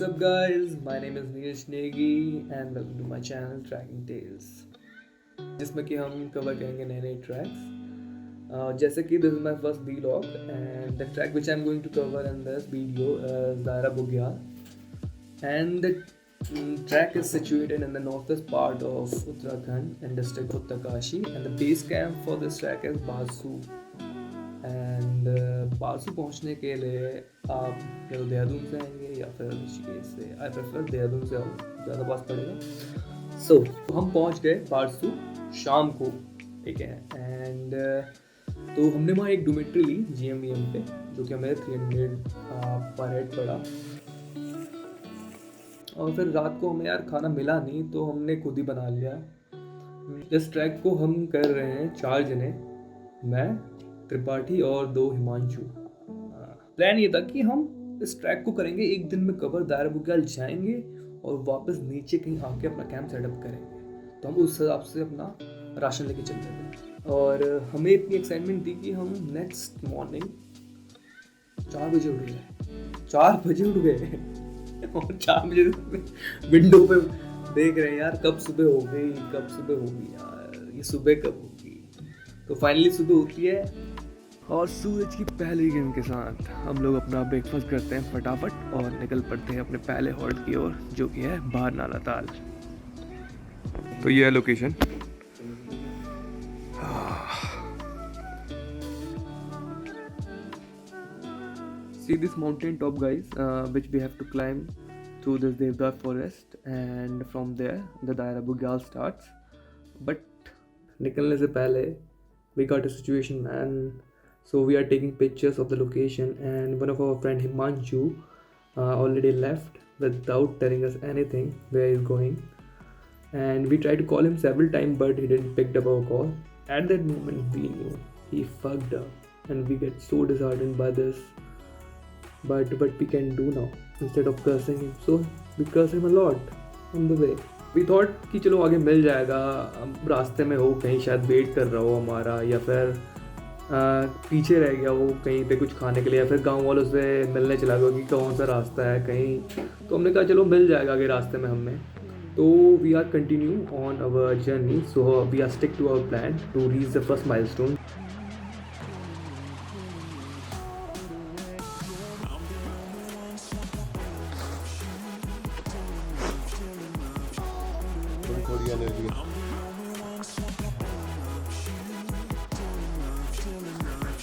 What's up guys, my name is Neeraj Negi and welcome to my channel Tracking Tales, जिसमें कि हम cover करेंगे नए नए ट्रैक्स। जैसे कि this is my first vlog and the track which I'm going to cover in this video is Daira Bugyal, and the track is situated in the northwest part of Uttarakhand in district Uttarkashi, and the base camp for this track is Basu. And Basu पहुंचने के लिए आप या तो देहरादून से आएंगे या फिर ऋषिकेश से। आई प्रेफर देहरादून से आओ, ज़्यादा पास पड़ेगा। सो हम पहुंच गए बासु शाम को, ठीक है। एंड तो हमने वहाँ एक डोमेट्री ली GMVM पे, जो कि हमें 300 पर हेड पड़ा। और फिर रात को हमें यार खाना मिला नहीं, तो हमने खुद ही बना लिया। इस ट्रैक को हम कर रहे हैं 4 जने, मैं, त्रिपाठी और 2 हिमांशु। प्लान ये था कि हम इस ट्रैक को करेंगे एक दिन में कवर, दायरा बुग्याल जाएंगे और वापस नीचे कहीं आके अपना कैंप सेटअप करेंगे। तो हम उस हिसाब से अपना राशन लेके चलते थे, और हमें इतनी एक्साइटमेंट थी कि हम नेक्स्ट मॉर्निंग 4 बजे उठ गए। 4 बजे उठ गए और 4 बजे विंडो पे देख रहे हैं यार कब सुबह हो गई, कब सुबह होगी यार, ये सुबह कब होगी। तो फाइनली सुबह होती है और सूरज की पहली किरण के साथ हम लोग अपना ब्रेकफास्ट करते हैं फटाफट और निकल पड़ते हैं अपने पहले हॉल्ट की ओर, जो कि है बाहर नाला ताल। तो ये है location. See this mountain top guys, which we have to climb through this Devdar forest, and from there the Daira Bugyal starts. But निकलने से पहले we got a situation man, so we are taking pictures of the location, and one of our friend Himanshu already left without telling us anything where he's going, and we tried to call him several times but he didn't pick up our call. At that moment we knew he fucked up, and we get so disheartened by this, but what we can do now? Instead of cursing him, so we curse him a lot on the way. We thought कि चलो आगे मिल जाएगा, रास्ते में हो कहीं शायद wait कर रहा हो हमारा, या फिर पीछे रह गया हो कहीं पे कुछ खाने के लिए, या फिर गांव वालों से मिलने चला गया कि कौन सा रास्ता है कहीं। तो हमने कहा चलो मिल जाएगा आगे रास्ते में हमें। तो we are continue on our journey, so we are stick to our plan to reach the first milestone.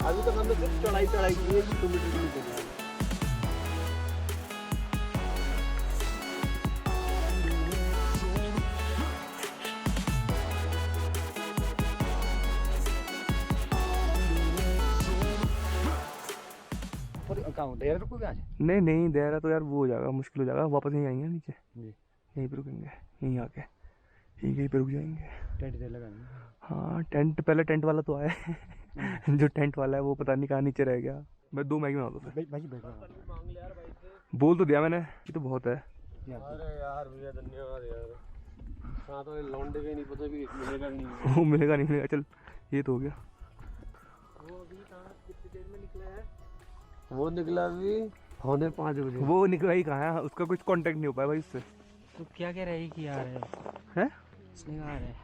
अभी तक हमने सिर्फ चढ़ाई की है, किलोमीटर की नहीं। देहरा रुकोगे आज? नहीं देहरा तो यार वो हो जाएगा, मुश्किल हो जाएगा। वापस यहीं आएंगे नीचे, यहीं पे रुकेंगे, यहीं आके यहीं पे रुक जाएंगे। टेंट दे लगा? हाँ टेंट, पहले टेंट वाला तो आया है जो टेंट वाला है वो पता नहीं कहाँ नीचे रह गया। मैं 2 मैगी बना दो बोल तो दिया मैंने, ये तो बहुत है। अरे यार भैया धन्यवाद यार, साथ वाले लौंडे का नहीं पता भी मिलेगा नहीं। वो मिलेगा नहीं मिलेगा, चल ये तो हो गया। वो अभी कितनी देर में निकला है? वो निकला अभी 4:45 बजे। वो निकला ही कहाँ है, उसका कुछ कांटेक्ट नहीं हो पाया भाई उससे। तो क्या कह रहे हैं कि यार है इसने कहा है,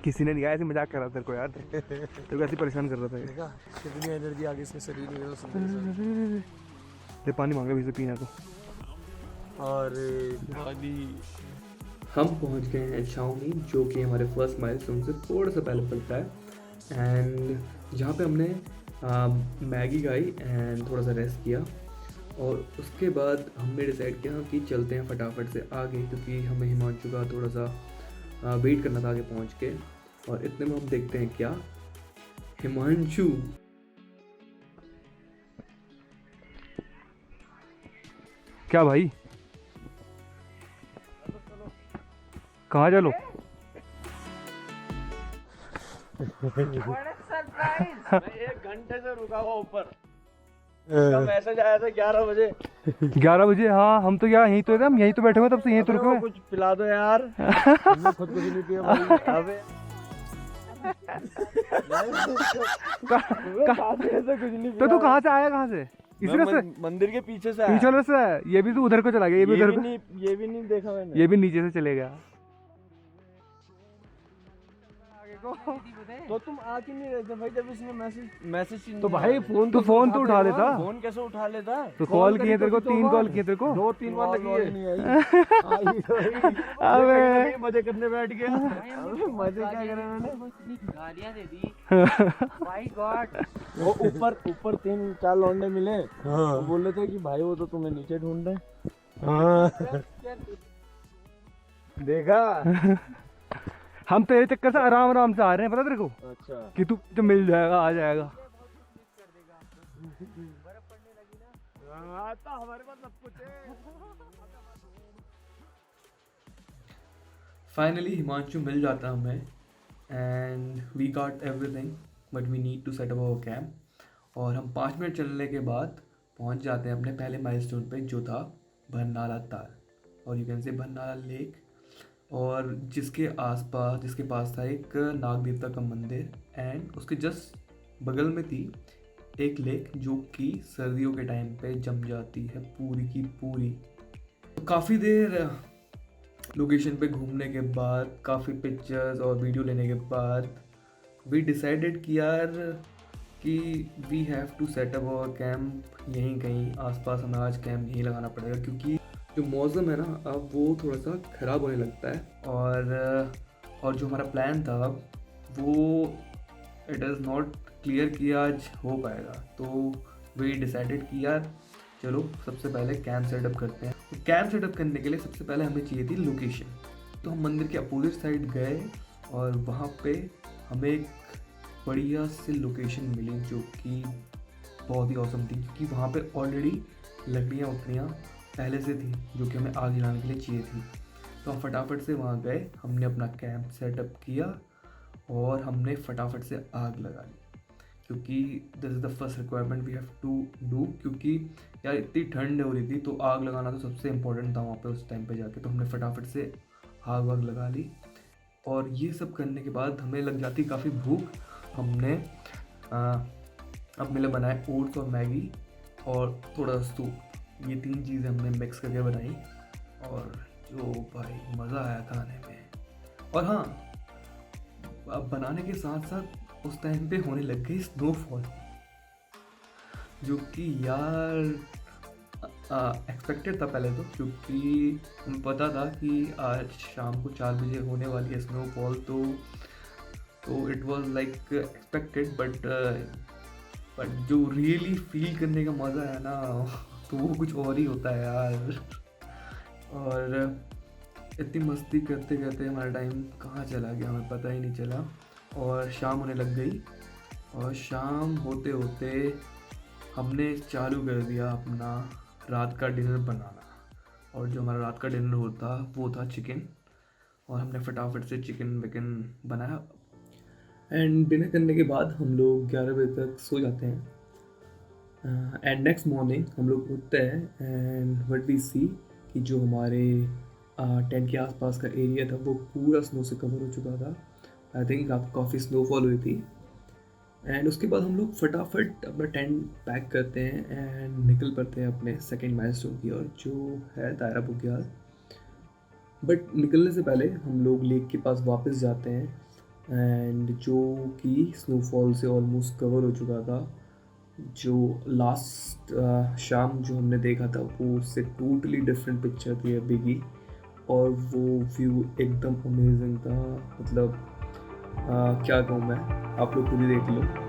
किसी ने नहीं आया, ऐसे मजाक कर रहा था तेरे को यार, तेरे को ऐसे परेशान कर रहा था। देखा कितनी एनर्जी आगे इसके शरीर में। ये पानी मांगा भी से पीना तो। अरे पानी। हम पहुंच गए हैं छावनी, जो कि हमारे फर्स्ट माइलस्टोन से थोड़ा सा पहले पड़ता है, एंड जहाँ पे हमने मैगी खाई एंड थोड़ा सा रेस्ट किया। और उसके बाद हमने डिसाइड किया कि चलते हैं फटाफट से आगे, क्योंकि हमें हिमांशु का थोड़ा सा वेट करना था आगे पहुंच के। और इतने में हम देखते हैं क्या, हिमांशु क्या भाई, कहाँ चलो? मैं 1 घंटे से रुका हुआ ऊपर, मैसेज आया था 11 बजे। 11 बजे? हाँ हम तो यार यहीं तो थे, हम यहीं तो बैठे हुए, तब से यहीं तो रुके हुए। कुछ पिला दो यार। हमने खुद कुछ नहीं पिया भाई। अबे तो तू कहाँ से आया, कहाँ से? इसी रास्ते मंदिर के पीछे से पीछे वाला रास्ता है, ये भी तो उधर को चला गया, ये भी उधर को, ये भी नहीं देखा मैंने। ये भी नीचे से चले गया। तो तुम आ क्यों नहीं रहे थे भाई जब इसने मैसेज तो भाई फोन तो उठा लेता, फोन कैसे उठा लेता? तो कॉल किए तेरे को, 3 कॉल किए तेरे को, 2-3 बार लगी नहीं आई। अबे मजे करने बैठ गया। मजे क्या करे मैंने? गालियां दे दी। My God. वो ऊपर 3-4 लौंडे मिले, वो बोल रहे थे कि भाई वो तो तुम्हें नीचे ढूंढ रहे। देखा हम तेरे चक्कर से आराम से आ रहे हैं, पता तेरे को, अच्छा कि तू तो मिल जाएगा, आ जाएगा। आता हमारे पास सब कुछ है। फाइनली हिमांशु मिल जाता हमें and we got everything but we need to set up our camp. और हम 5 मिनट चलने के बाद पहुंच जाते हैं अपने पहले माइलस्टोन पे, जो था भरनाला ताल, और यू कैन से भरनाला लेक, और जिसके पास था एक नाग देवता का मंदिर, एंड उसके जस्ट बगल में थी एक लेक जो कि सर्दियों के टाइम पे जम जाती है पूरी की पूरी। तो काफ़ी देर लोकेशन पे घूमने के बाद, काफ़ी पिक्चर्स और वीडियो लेने के बाद वी डिसाइडेड कि यार कि we have to set up our camp यहीं कहीं आसपास, हमें आज कैंप यहीं लगाना पड़ेगा, क्योंकि जो मौसम है ना अब वो थोड़ा सा ख़राब होने लगता है। और जो हमारा प्लान था वो इट इज़ नॉट क्लियर कि आज हो पाएगा। तो वी डिसाइडेड कि यार चलो सबसे पहले कैंप सेटअप करते हैं। तो कैंप सेटअप करने के लिए सबसे पहले हमें चाहिए थी लोकेशन। तो हम मंदिर के अपोजिट साइड गए और वहाँ पे हमें एक बढ़िया सी लोकेशन मिली जो कि बहुत ही औसम थी, क्योंकि वहाँ पे ऑलरेडी लकड़ियाँ पहले से थी जो कि हमें आग जलाने के लिए चाहिए थी। तो हम फटाफट से वहाँ गए, हमने अपना कैंप सेटअप किया और हमने फटाफट से आग लगा ली, क्योंकि this is the first requirement we have to do. क्योंकि यार इतनी ठंड हो रही थी तो आग लगाना तो सबसे इम्पोर्टेंट था वहाँ पे उस टाइम पे जाके। तो हमने फटाफट से आग वाग लगा ली, और ये सब करने के बाद हमें लग जाती काफ़ी भूख। हमने अपने लिए बनाए ओट्स और मैगी और थोड़ा सूप, ये 3 चीज़ें हमने मिक्स करके बनाई, और जो भाई मज़ा आया खाने में। और हाँ, अब बनाने के साथ साथ उस टाइम पे होने लग गई स्नोफॉल, जो कि यार एक्सपेक्टेड था पहले तो, क्योंकि हमें पता था कि आज शाम को 4 बजे होने वाली है स्नोफॉल। तो it was like expected, but जो रियली फील करने का मज़ा है ना तो वो कुछ और ही होता है यार। और इतनी मस्ती करते करते हमारा टाइम कहाँ चला गया हमें पता ही नहीं चला, और शाम होने लग गई। और शाम होते होते हमने चालू कर दिया अपना रात का डिनर बनाना, और जो हमारा रात का डिनर होता वो था चिकन, और हमने फटाफट से चिकन विकन बनाया। एंड डिनर करने के बाद हम लोग 11 बजे तक सो जाते हैं। एंड नेक्स्ट मॉर्निंग हम लोग उठते हैं एंड व्हाट वी सी कि जो हमारे टेंट के आसपास का एरिया था वो पूरा स्नो से कवर हो चुका था। आई थिंक रात काफ़ी स्नोफॉल हुई थी। एंड उसके बाद हम लोग फटाफट अपना टेंट पैक करते हैं एंड निकल पड़ते हैं अपने सेकेंड माइलस्टोन की ओर, जो है दायरा बुग्याल। बट निकलने से पहले हम लोग लेक के पास वापस जाते हैं, एंड जो कि स्नोफॉल से ऑलमोस्ट कवर हो चुका था। जो लास्ट शाम जो हमने देखा था वो उससे टोटली डिफरेंट पिक्चर थी अभी की, और वो व्यू एकदम अमेजिंग था। मतलब क्या कहूँ मैं, आप लोग खुद ही देख लो।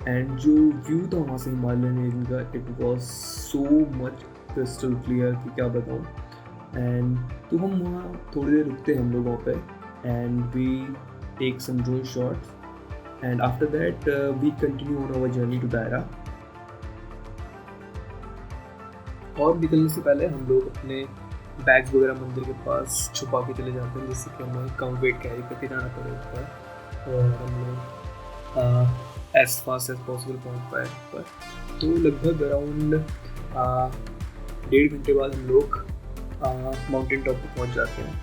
एंड जो व्यू था वहाँ से हिमालयन रेंज का, it was so much crystal clear कि क्या बताऊँ। एंड तो हम वहाँ थोड़ी देर रुकते हैं हम लोग वहाँ पे, and we take some drone shots, and after that we continue on our journey to Dayara. और निकलने से पहले हम लोग अपने बैग्स वगैरह मंदिर के पास छुपा के चले जाते हैं, जिससे कि हमें कम वेट कैरी करके जाना पड़े ऊपर और हम लोग एज फास्ट एज पॉसिबल पहुँच पाए ऊपर। तो लगभग अराउंड 1.5 घंटे बाद हम लोग माउंटेन टॉप पर पहुँच जाते हैं,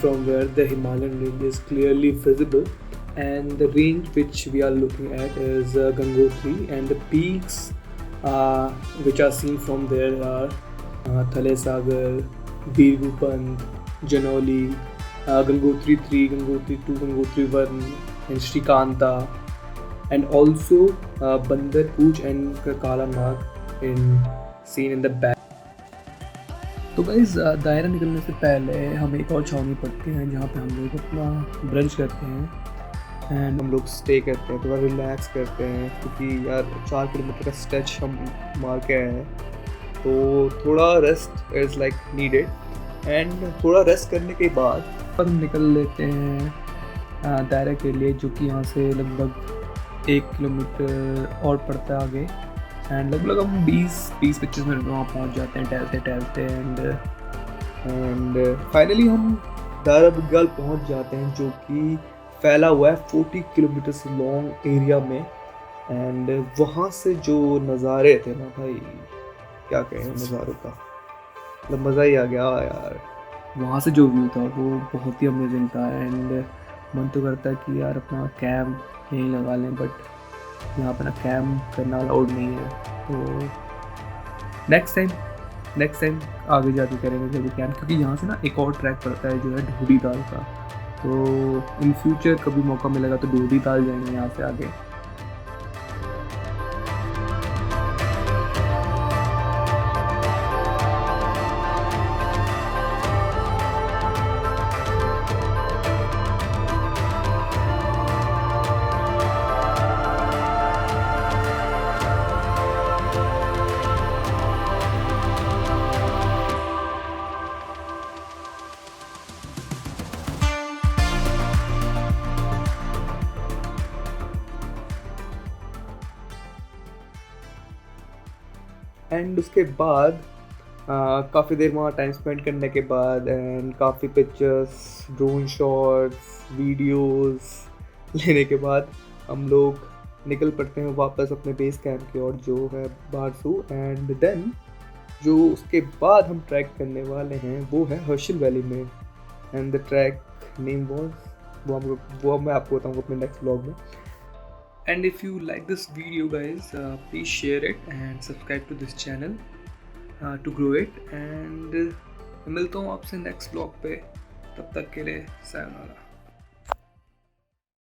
from where the Himalayan range is clearly visible, and the range which we are looking at is Gangotri, and the peaks which are seen from there are Thale Sagar, Birgupand, Janoli, Gangotri 3, Gangotri 2, Gangotri 1, and Shrikanta, and also Bandar Pooch and Kala Nag in seen in the back. तो guys दायरा निकलने से पहले हम एक और छावनी पड़ते हैं जहाँ पे हम लोग अपना ब्रंच करते हैं एंड हम लोग स्टे करते हैं, थोड़ा रिलैक्स करते हैं, क्योंकि यार 4 किलोमीटर का स्ट्रेच हम मार के आए हैं, तो थोड़ा rest is like needed. And थोड़ा रेस्ट करने के बाद हम निकल लेते हैं दायरा के लिए, जो कि यहाँ से लगभग 1 किलोमीटर और पड़ता है आगे, एंड लगभग हम 20-25 मिनट में वहाँ पहुँच जाते हैं टहलते टहलते। एंड फाइनली हम दायरा बुग्याल पहुँच जाते हैं, जो कि फैला हुआ है 40 किलोमीटर से लॉन्ग एरिया में। एंड वहाँ से जो नज़ारे थे ना भाई, क्या कहें नज़ारों का, मतलब मज़ा ही आ गया यार। वहाँ से जो व्यू था वो बहुत ही अमेजिंग था, एंड मन तो करता है कि यार अपना कैंप यहीं लगा लें, बट यहाँ पर ना कैंप करना अलाउड नहीं है। तो नेक्स्ट टाइम आगे जाके करेंगे जब कैंप, क्योंकि यहाँ से ना एक और ट्रैक पड़ता है जो है ढूढ़ी ताल का, तो इन फ्यूचर कभी मौका मिलेगा तो ढूढ़ी ताल जाएंगे यहाँ से आगे। एंड उसके बाद काफ़ी देर वहाँ टाइम स्पेंड करने के बाद एंड काफ़ी पिक्चर्स, ड्रोन शॉट्स, वीडियोस लेने के बाद हम लोग निकल पड़ते हैं वापस अपने बेस कैंप की ओर, जो है बारसू। एंड देन जो उसके बाद हम ट्रैक करने वाले हैं वो है हर्षिल वैली में, and the track name was वो मैं आपको बताऊँगा अपने नेक्स्ट व्लॉग में। And if you like this video guys, please share it and subscribe to this channel to grow it, and मिलता हूँ आपसे नेक्स्ट व्लॉग पे, तब तक के लिए सायोनारा।